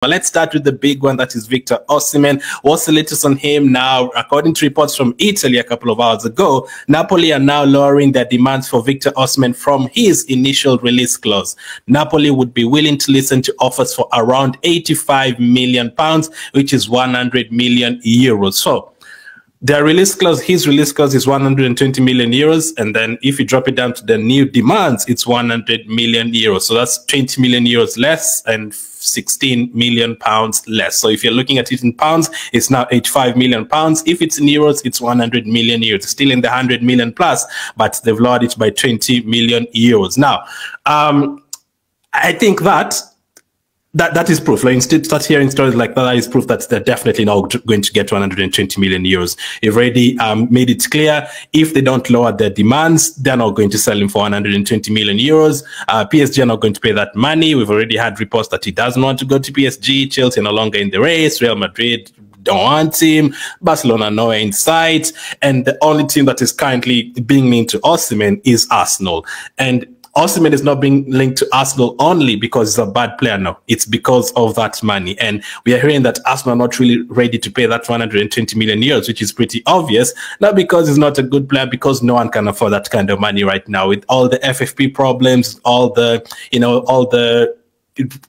But let's start with the big one, that is Victor Osimhen. What's the latest on him now? According to reports from Italy a couple of hours ago, Napoli are now lowering their demands for Victor Osimhen from his initial release clause. Napoli would be willing to listen to offers for around £85 million, which is 100 million euros. So their release clause, his release clause is 120 million euros. And then if you drop it down to the new demands, it's 100 million euros. So that's 20 million euros less and 16 million pounds less. So if you're looking at it in pounds, it's now 85 million pounds. If it's in euros, it's 100 million euros. Still in the 100 million plus, but they've lowered it by 20 million euros. Now, I think that is proof. Like, instead, start hearing stories like that is proof that they're definitely not going to get 120 million euros. You've already made it clear, if they don't lower their demands, they're not going to sell him for 120 million euros. PSG are not going to pay that money. We've already had reports that he doesn't want to go to PSG. Chelsea are no longer in the race. Real Madrid don't want him. Barcelona nowhere in sight. And the only team that is currently being linked to Osimhen is Arsenal. And Osimhen is not being linked to Arsenal only because he's a bad player now. It's because of that money. And we are hearing that Arsenal are not really ready to pay that 120 million euros, which is pretty obvious. Not because he's not a good player, because no one can afford that kind of money right now. With all the FFP problems, all the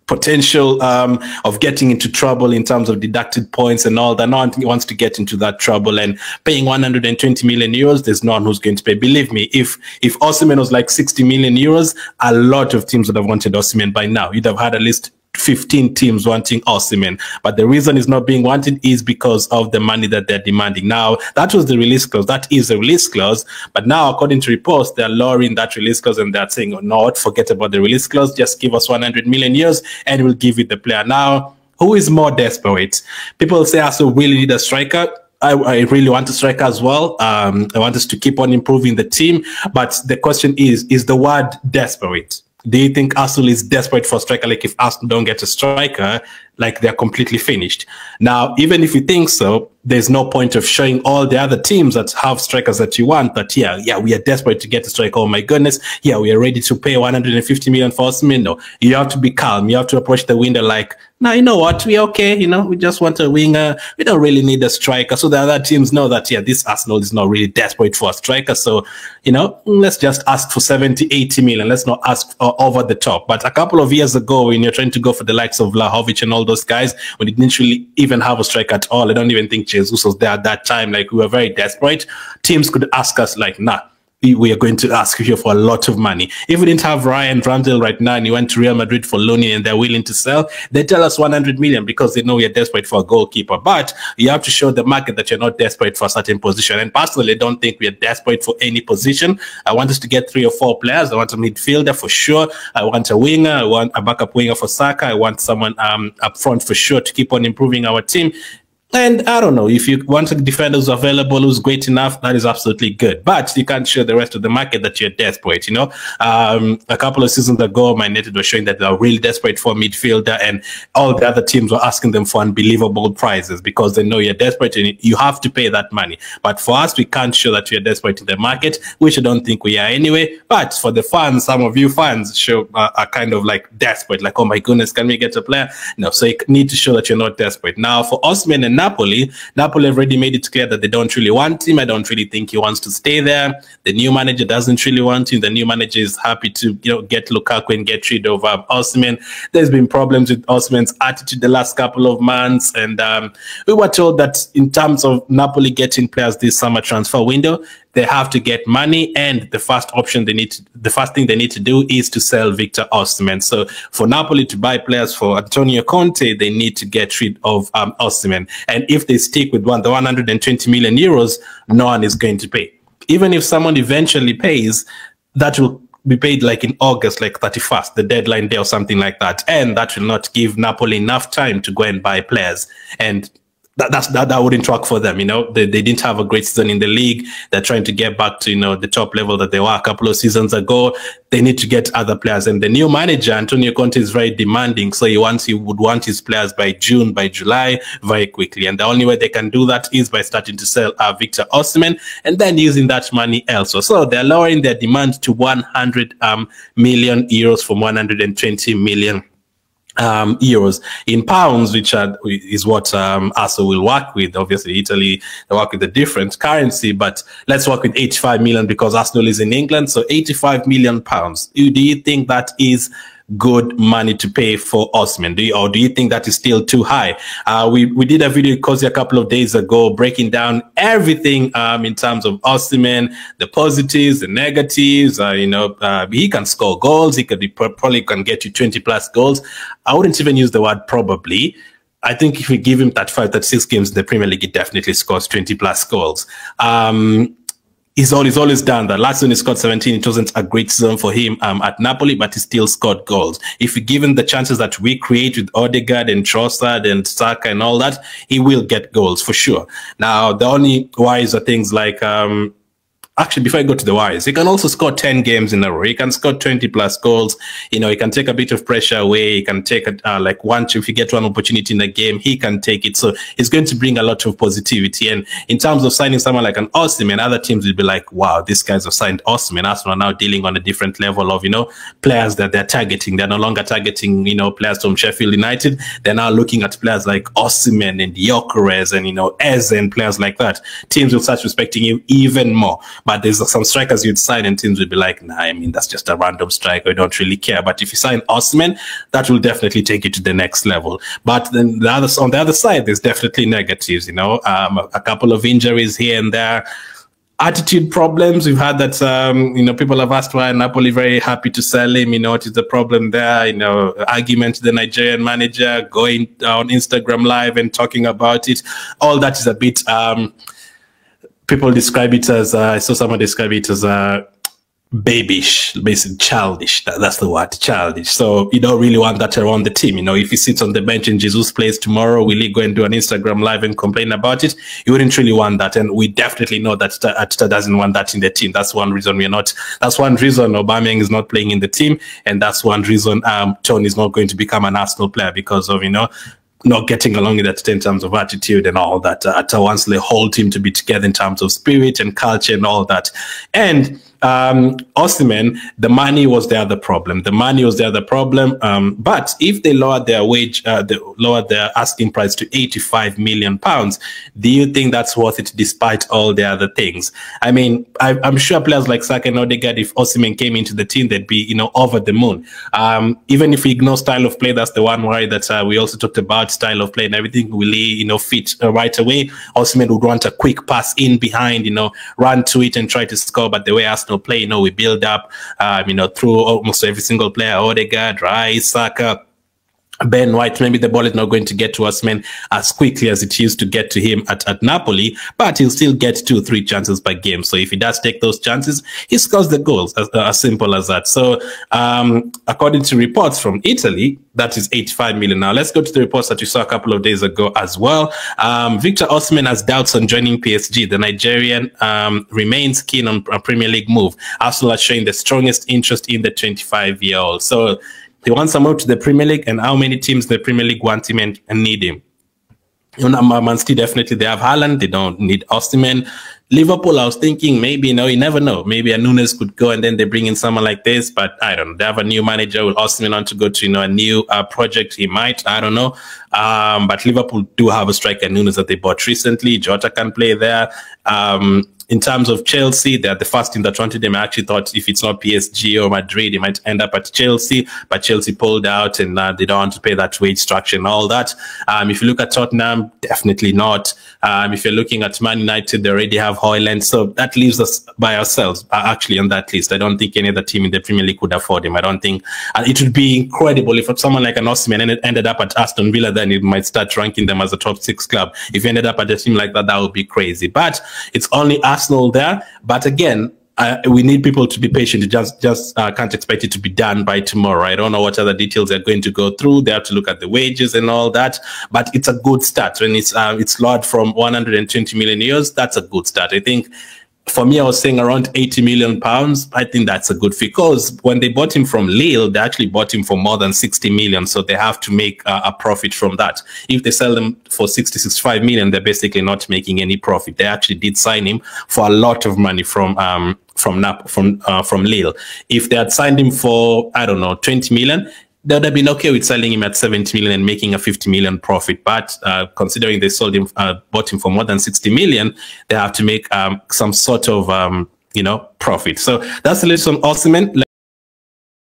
potential of getting into trouble in terms of deducted points and all that. No one wants to get into that trouble, and paying 120 million euros, there's no one who's going to pay. Believe me, if Osimhen was like 60 million euros, a lot of teams would have wanted Osimhen by now. You'd have had at least 15 teams wanting Osimhen, but the reason it's not being wanted is because of the money that they're demanding. Now, that was the release clause. That is the release clause. But now, according to reports, they're lowering that release clause and they're saying, oh, no, forget about the release clause. Just give us 100 million euros and we'll give you the player. Now, who is more desperate? People say Arsenal really need a striker. I really want a striker as well. I want us to keep on improving the team. But the question is the word desperate? Do you think Arsenal is desperate for a striker? Like, if Arsenal don't get a striker, like, they're completely finished. Now, even if you think so, there's no point of showing all the other teams that have strikers that you want that, yeah, we are desperate to get a striker. Oh my goodness. Yeah, we are ready to pay 150 million for Osimhen. No, you have to be calm. You have to approach the window like, now, you know what? We're okay. You know, we just want a winger. We don't really need a striker. So the other teams know that, yeah, this Arsenal is not really desperate for a striker. So, you know, let's just ask for 70, 80 million. Let's not ask over the top. But a couple of years ago, when you're trying to go for the likes of Vlahovic and all those guys, when they didn't really even have a striker at all, I don't even think Jesus was there at that time. Like, we were very desperate. Teams could ask us like, nah, we are going to ask you here for a lot of money. If we didn't have Ryan Ramsdale right now and he went to Real Madrid for loan and they're willing to sell, they tell us 100 million because they know we are desperate for a goalkeeper. But you have to show the market that you're not desperate for a certain position. And personally, I don't think we are desperate for any position. I want us to get 3 or 4 players. I want a midfielder for sure. I want a winger. I want a backup winger for Saka. I want someone up front for sure to keep on improving our team. And I don't know, if you want a defender who's available, who's great enough, that is absolutely good. But you can't show the rest of the market that you're desperate, you know. A couple of seasons ago, my United was showing that they're really desperate for a midfielder, and all the other teams were asking them for unbelievable prices because they know you're desperate and you have to pay that money. But for us, we can't show that we're desperate in the market, which I don't think we are anyway. But for the fans, some of you fans are kind of like desperate, like, oh my goodness, can we get a player? No, so you need to show that you're not desperate. Now, for Osimhen and Napoli have already made it clear that they don't really want him. I don't really think he wants to stay there. The new manager doesn't really want him. The new manager is happy to, you know, get Lukaku and get rid of Osimhen. There's been problems with Osimhen's attitude the last couple of months, and we were told that in terms of Napoli getting players this summer transfer window, they have to get money, and the first thing they need to do is to sell Victor Osimhen. So for Napoli to buy players for Antonio Conte, they need to get rid of Osimhen. And if they stick with the 120 million euros, no one is going to pay. Even if someone eventually pays, that will be paid like in August, like 31st, the deadline day or something like that. And that will not give Napoli enough time to go and buy players. And that wouldn't work for them. You know, they didn't have a great season in the league. They're trying to get back to, you know, the top level that they were a couple of seasons ago. They need to get other players, and the new manager Antonio Conte is very demanding. So he would want his players by June, by July, very quickly. And the only way they can do that is by starting to sell Victor Osimhen and then using that money elsewhere. So they're lowering their demand to 100 million euros from 120 million euros. In pounds, which is what Arsenal will work with. Obviously, Italy, they work with a different currency, but let's work with 85 million because Arsenal is in England. So 85 million pounds. Do you think that is good money to pay for Osimhen? Or do you think that is still too high? We did a video, Cozy, a couple of days ago, breaking down everything in terms of Osimhen, the positives, the negatives. He can score goals. He probably can get you 20 plus goals. I wouldn't even use the word probably. I think if we give him 35, 36 games in the Premier League, he definitely scores 20 plus goals. He's always done that. Last season he scored 17. It wasn't a great season for him at Napoli, but he still scored goals. If we give him the chances that we create with Odegaard and Trossard and Saka and all that, he will get goals for sure. Now, the only worries are things like actually, before I go to the wires, he can also score 10 games in a row. He can score 20 plus goals. He can take a bit of pressure away. He can take it if you get one opportunity in a game, he can take it. So it's going to bring a lot of positivity. And in terms of signing someone like an Osimhen, other teams will be like, wow, these guys have signed Osimhen. Arsenal are now dealing on a different level of, players that they're targeting. They're no longer targeting, players from Sheffield United. They're now looking at players like Osimhen and Gyökeres and, Eze and players like that. Teams will start respecting him even more. But there's some strikers you'd sign and teams would be like, nah, I mean, that's just a random striker. We don't really care. But if you sign Osimhen, that will definitely take you to the next level. But then on the other side, there's definitely negatives, a couple of injuries here and there. Attitude problems. We've had that, people have asked why Napoli very happy to sell him. What is the problem there? Argument to the Nigerian manager, going on Instagram Live and talking about it. All that is a bit... people describe it as, I saw someone describe it as babyish, basically childish. That's the word, childish. So you don't really want that around the team. If he sits on the bench and Jesus plays tomorrow, will he go and do an Instagram Live and complain about it? You wouldn't really want that. And we definitely know that Arteta doesn't want that in the team. That's one reason that's one reason Aubameyang is not playing in the team. And that's one reason Tony is not going to become an Arsenal player because of, not getting along with that in terms of attitude and all that. Arteta wants the whole team to be together in terms of spirit and culture and all that. And Osimhen, the money was the other problem. But if they lowered their wage, they lowered their asking price to 85 million pounds, do you think that's worth it despite all the other things? I mean, I'm sure players like Saka and Odegaard, if Osimhen came into the team, they'd be, over the moon. Even if we ignore style of play, that's the one worry that we also talked about, style of play and everything. Will he, fit right away? Osimhen would want a quick pass in behind, run to it and try to score. But the way Arsenal play, we build up, through almost every single player, Odegaard, Rice, Saka, Ben White. Maybe the ball is not going to get to Osimhen as quickly as it used to get to him at Napoli, but he'll still get 2 or 3 chances per game. So if he does take those chances, he scores the goals, as simple as that. So according to reports from Italy, that is 85 million. Now let's go to the reports that we saw a couple of days ago as well. Victor Osimhen has doubts on joining PSG. The Nigerian remains keen on a Premier League move. Arsenal are showing the strongest interest in the 25-year-old. So he wants to move to the Premier League, and how many teams in the Premier League want him and need him? Man City, definitely, they have Haaland. They don't need Osimhen. Liverpool, I was thinking maybe, you never know. Maybe a Nunes could go and then they bring in someone like this, but I don't know. They have a new manager. Will Osimhen want to go to, a new project? He might, I don't know. But Liverpool do have a striker, Nunes, that they bought recently. Jota can play there. In terms of Chelsea, they're the first team that wanted him. I actually thought if it's not PSG or Madrid, he might end up at Chelsea, but Chelsea pulled out and they don't want to pay that wage structure and all that. If you look at Tottenham, definitely not. If you're looking at Man United, they already have Højlund. So that leaves us by ourselves, actually, on that list. I don't think any other team in the Premier League could afford him. I don't think it would be incredible if someone like an Osimhen ended up at Aston Villa, then it might start ranking them as a top 6 club. If you ended up at a team like that, that would be crazy. But it's only Arsenal there. But again, we need people to be patient. Just can't expect it to be done by tomorrow. I don't know what other details they're going to go through. They have to look at the wages and all that. But it's a good start. When it's lowered from 120 million euros, that's a good start. I think for me, I was saying around 80 million pounds. I think that's a good fee, because when they bought him from Lille, they actually bought him for more than 60 million. So they have to make a profit from that. If they sell them for 60, 65 million, they're basically not making any profit. They actually did sign him for a lot of money from Lille. If they had signed him for, I don't know, 20 million, they would have been okay with selling him at 70 million and making a 50 million profit. But considering they sold him, bought him for more than 60 million, they have to make some sort of, profit. So that's the latest on Osimhen.